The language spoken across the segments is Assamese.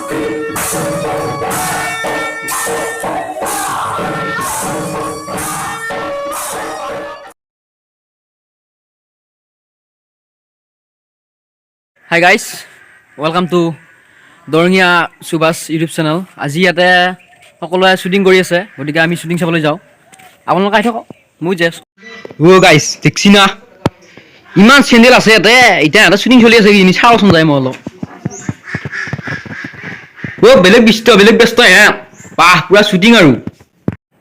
Hi guys, welcome to Dorngia Subhas YouTube channel. আজি ইয়াতে সকলোৱে শুটিং কৰি আছে, গতিকে আমি শুটিং চাবলৈ যাওঁ। আপোনালোক আহি থাকক, মই যাই আছোঁ। গাইছ দেখছি না, ইমান চেণ্ডেল আছে ইয়াতে, এতিয়া এটা শুটিং চলি আছে, কি চাওঁচোন যায় মই অলপ। বেলেগ ব্যস্ত হে, বাহ পুৰা শুটিং আৰু।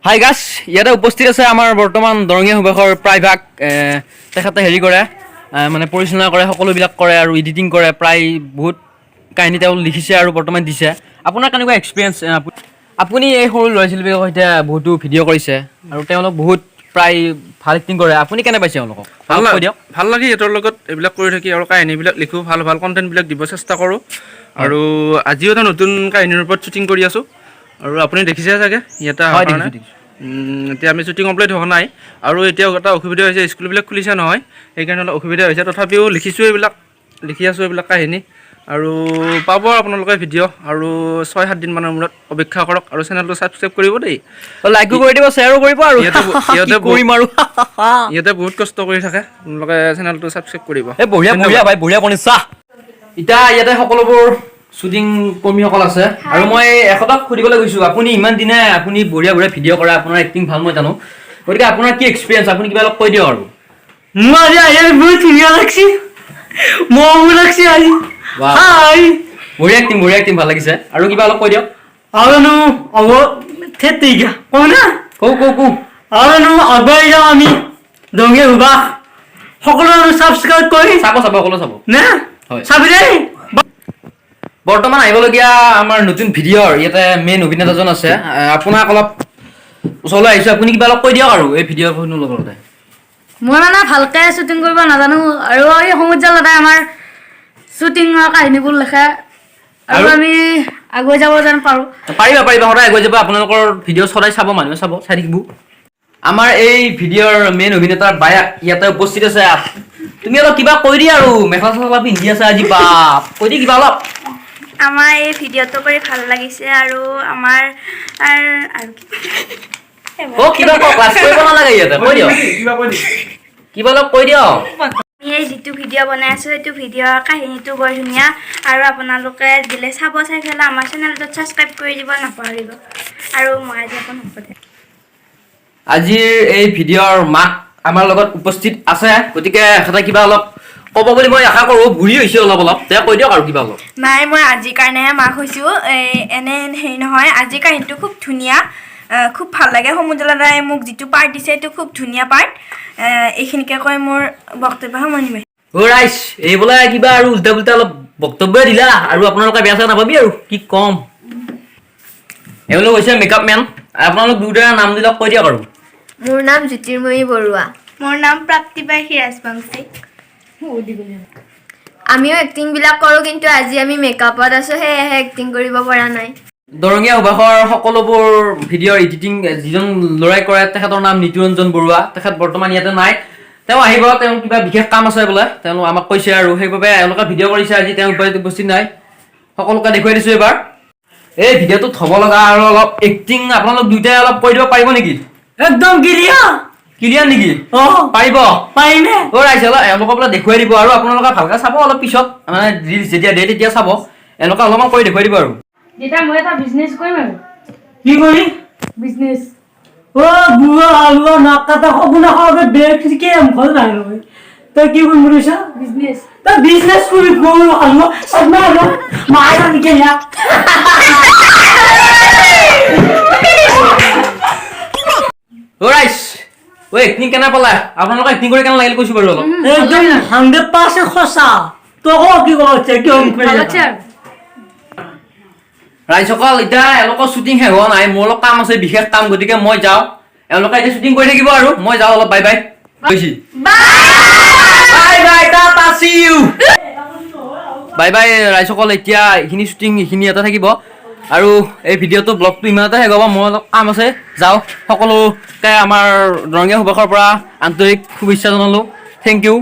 হাই গাইছ, ইয়াতে উপস্থিত আছে আমাৰ বৰ্তমান দৰঙীয়া সুবাসৰ প্ৰায়ভাগ তেখেতে হেৰি কৰে, মানে পৰিচালনা কৰে, সকলোবিলাক কৰে আৰু এডিটিং কৰে, প্ৰায় বহুত কাহিনী তেওঁ লিখিছে আৰু বৰ্তমান দিছে। আপোনাৰ কেনেকুৱা এক্সপিৰিয়েঞ্চ? আপুনি এই সৰু ল'ৰা ছোৱালীবিলাকৰ সৈতে বহুতো ভিডিঅ' কৰিছে আৰু তেওঁলোক বহুত প্ৰায় ভাল এক্টিং কৰে, আপুনি কেনে পাইছে তেওঁলোকক? ভাল লাগে সিহঁতৰ লগত এইবিলাক কৰি থাকি আৰু কাহিনীবিলাক লিখোঁ, ভাল ভাল কণ্টেণ্টবিলাক দিব চেষ্টা কৰোঁ আৰু আজিও এটা নতুন কাহিনীৰ ওপৰত শ্বুটিং কৰি আছোঁ আৰু আপুনি দেখিছে চাগে ইয়াতে এতিয়া আমি শ্বুটিং কমপ্লিট হোৱা নাই আৰু এতিয়াও এটা অসুবিধা হৈছে, স্কুলবিলাক খুলিছে নহয়, সেইকাৰণে অলপ অসুবিধা হৈছে, তথাপিও লিখি আছোঁ এইবিলাক কাহিনী আৰু পাব আপোনালোকে ভিডিঅ' আৰু 6-7 দিনমানৰ মূৰত অপেক্ষা কৰক আৰু চেনেলটো ছাবস্ক্ৰাইব কৰিব দেই, লাইকো কৰি দিব, শ্বেয়াৰো কৰিব আৰু ইয়াতে বহুত কষ্ট কৰি থাকে, আপোনালোকে চেনেলটো ছাবস্ক্ৰাইব কৰিব। বঢ়িয়া বনিছা। এতিয়া ইয়াতে সকলোবোৰ শ্বুটিং কৰ্মীসকল আছে আৰু মই এখেতক সুধিবলৈ গৈছোঁ, আপুনি ইমান দিনে আপুনি বঢ়িয়া ভিডিঅ' কৰে, আপোনাৰ এক্টিং ভাল মই জানো, গতিকে আপোনাৰ কি এক্সপিৰিয়েঞ্চ, আপুনি কিবা অলপ কৈ দিয়ক আৰু। মোৰ আজি বহুত ধুনীয়া লাগছে, মৰমো লাগছে আজি। বঢ়িয়া এক্টিং ভাল লাগিছে, আৰু কিবা অলপ কৈ দিয়ক। আৰুনো থেতিকা কওঁ না, কওঁ আৰুনো আগুৱাই যাওঁ আমি দৰঙীয়া সুবাস, সকলো ছাবস্ক্ৰাইব কৰি চাব সকলো চাব না, চাবি দেই। বৰ্তমান আহিবলগীয়া আমাৰ নতুন ভিডিঅ'ৰ ইয়াতে মেইন অভিনেতাজন আছে, আপোনাক অলপ ওচৰলৈ আহিছোঁ, আপুনি কিবা অলপ কৈ দিয়ক আৰু এই ভিডিঅ'খনৰ লগতে। মই মানে ভালকৈ শ্বুটিং কৰিব নাজানো আৰু এই সমুদ্ৰ দাদাই আমাৰ শ্বুটিঙৰ কাহিনীবোৰ লিখে আৰু আমি আগুৱাই যাব যেন পাৰোঁ। পাৰিবা সদায় আগুৱাই যাব, আপোনালোকৰ ভিডিঅ' সদায় চাব, মানুহে চাই থাকিব। আমাৰ এই ভিডিঅ'ৰ মেইন অভিনেতাৰ বায়াক ইয়াতে উপস্থিত আছে, তুমি অলপ কিবা কৈ দিয়া আৰু, মেখেলা চেখেলা পিন্ধি আছে আজি, বাপ কৈ দি কিবা অলপ। আমাৰ এই ভিডিঅ'টো কৰি ভাল লাগিছে আৰু আমাৰ কিবা ক্লাছ কৰিব নালাগে, ইয়াতে কৈ দিয়ক, কিবা অলপ কৈ দিয়ক। আমি এই যিটো ভিডিঅ' বনাই আছোঁ সেইটো ভিডিঅ'ৰ কাহিনীটো বৰ ধুনীয়া আৰু আপোনালোকে দিলে চাই পেলাই আমাৰ চেনেলটোত ছাবস্ক্ৰাইব কৰি দিব নাপাহৰিব আৰু মই আজি আকৌ নকওঁ। আজিৰ এই ভিডিঅ'ৰ মাক আমাৰ লগত উপস্থিত আছে, গতিকে এখেতে কিবা অলপ ক'ব বুলি মই আশা কৰোঁ, বুঢ়ী হৈছে অলপ, তেওঁ কৈ দিয়ক আৰু কিবা অলপ। নাই, মই আজিৰ কাৰণেহে মাক হৈছোঁ, এনে হেৰি নহয়, আজিৰ কাহিনীটো খুব ধুনীয়া, খুব ভাল লাগে। সমুদ্ৰ দাদাই মোক যিটো পাৰ্ট দিছে সেইটো খুব ধুনীয়া পাৰ্ট, এইখিনিকে কৈ মোৰ বক্তব্য সামৰণি মাৰিম। ৰাইজ এই বোলে কিবা আৰু উল্টা পুল্টা অলপ বক্তব্য দিলা আৰু আপোনালোকে বেয়া চেয়া নাপাবি আৰু, কি ক'ম। এওঁলোক হৈছে মেকআপ মেন, আপোনালোক দুয়োটাৰ নাম বিলাক কৈ দিয়ক আৰু। মোৰ নাম জ্যোতিৰ্ময়ী বৰুৱা। মোৰ নাম প্ৰাপ্তিবাই হিৰাজবংশী। আমিও এক্টিংবিলাক কৰোঁ, কিন্তু আজি আমি মেকআপত আছোঁ, সেয়েহে এক্টিং কৰিব পৰা নাই। দৰঙীয়া সুবাসৰ সকলোবোৰ ভিডিঅ'ৰ এডিটিং যিজন ল'ৰাই কৰে তেখেতৰ নাম নিতুৰঞ্জন বৰুৱা, তেখেত বৰ্তমান ইয়াতে নাই, তেওঁ আহিব, তেওঁ কিবা বিশেষ কাম আছে বোলে, তেওঁ আমাক কৈছে আৰু সেইবাবে এওঁলোকে ভিডিঅ' কৰিছে আজি, তেওঁ উপস্থিত নাই, সকলোকে দেখুৱাই দিছোঁ এইবাৰ। এই ভিডিঅ'টোত হ'ব লগা আৰু অলপ এক্টিং আপোনালোক দুয়োটাই অলপ কৈ দিব পাৰিব নেকি? একদম ক্লিয়াৰ নেকি? পাৰিব? পাৰিমে। ৰাইজ এওঁলোকক বোলে দেখুৱাই দিব আৰু আপোনালোকে ভালকৈ চাব, অলপ পিছত মানে ৰিলছ যেতিয়া দিয়ে তেতিয়া চাব, এওঁলোকে অলপমান কৰি দেখুৱাই দিব আৰু। যেতিয়া মই এটা বিজনেছ কৰিম আৰু। কি কৰি বিজনেছ বুঢ়া হালোৱা নাক কাটা সপোনা খাওঁতে বেগ ঠিকে ভাল নাই নহয়, তই কি কৰিম বুলিছ? বিজনেছ তই বিজনেছ কৰি গৰু হালোৱা চাবনা মায়ে নেকি ইয়াক ৰাইজ এক্টিং কেনে পালা? আপোনালোকে এক্টিং কৰি কেনে লাগিল কৈছোঁ বাৰু অলপ। একদম 100% সঁচা, তই কি কৈছে ৰাইজসকল এতিয়া এওঁলোকৰ শ্বুটিং শেষ হোৱা নাই, মোৰ অলপ কাম আছে, বিশেষ কাম, গতিকে মই যাওঁ, এওঁলোকে এতিয়া শ্বুটিং কৰি থাকিব আৰু মই যাওঁ অলপ, বাই বাই। বাই বাই ৰাইজসকল, এতিয়া এইখিনি শ্বুটিং এইখিনি ইয়াতে থাকিব আৰু এই ভিডিঅ'টো ব্লগটো ইমানতে শেষ হ'ব, মোৰ অলপ কাম আছে, যাওঁ। সকলোকে আমাৰ দৰঙীয়া সুবাসৰ পৰা আন্তৰিক শুভেচ্ছা জনালোঁ, থেংক ইউ।